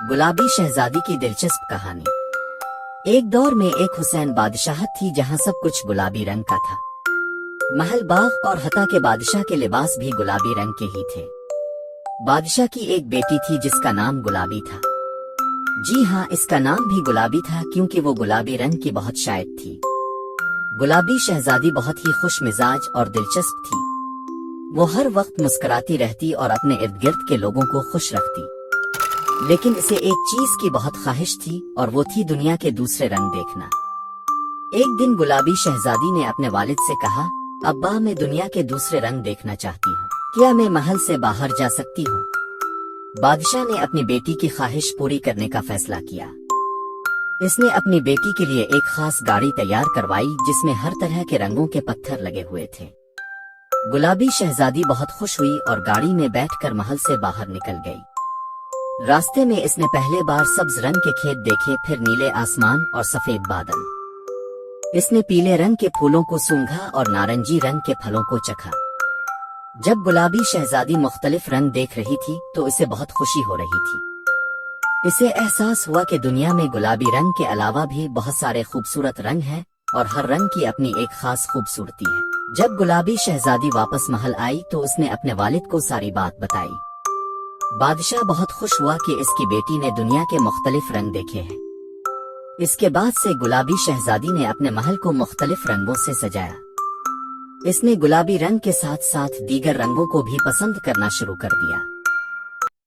गुलाबी शहजादी की दिलचस्प कहानी। एक दौर में एक हुसैन बादशाहत थी जहां सब कुछ गुलाबी रंग का था। महल, बाग और हता के बादशाह के लिबास भी गुलाबी रंग के ही थे। बादशाह की एक बेटी थी जिसका नाम गुलाबी था। जी हाँ, इसका नाम भी गुलाबी था क्योंकि वो गुलाबी रंग की बहुत शायद थी। गुलाबी शहजादी बहुत ही खुश मिजाज और दिलचस्प थी। वो हर वक्त मुस्कुराती रहती और अपने इर्द गिर्द के लोगों को खुश रखती। लेकिन इसे एक चीज की बहुत ख्वाहिश थी और वो थी दुनिया के दूसरे रंग देखना। एक दिन गुलाबी शहजादी ने अपने वालिद से कहा, अब्बा, मैं दुनिया के दूसरे रंग देखना चाहती हूँ। क्या मैं महल से बाहर जा सकती हूँ? बादशाह ने अपनी बेटी की ख्वाहिश पूरी करने का फैसला किया। इसने अपनी बेटी के लिए एक खास गाड़ी तैयार करवाई जिसमें हर तरह के रंगों के पत्थर लगे हुए थे। गुलाबी शहजादी बहुत खुश हुई और गाड़ी में बैठकर महल से बाहर निकल गई। रास्ते में इसने पहले बार सब्ज रंग के खेत देखे, फिर नीले आसमान और सफेद बादल। इसने पीले रंग के फूलों को सूंघा और नारंगी रंग के फलों को चखा। जब गुलाबी शहजादी मुख्तलिफ रंग देख रही थी तो इसे बहुत खुशी हो रही थी। इसे एहसास हुआ कि दुनिया में गुलाबी रंग के अलावा भी बहुत सारे खूबसूरत रंग हैं और हर रंग की अपनी एक खास खूबसूरती है। जब गुलाबी शहजादी वापस महल आई तो उसने अपने वालिद को सारी बात बताई। बादशाह बहुत खुश हुआ कि इसकी बेटी ने दुनिया के मुख्तलिफ रंग देखे हैं। इसके बाद से गुलाबी शहजादी ने अपने महल को मुख्तलिफ रंगों से सजाया। इसने गुलाबी रंग के साथ साथ दीगर रंगों को भी पसंद करना शुरू कर दिया।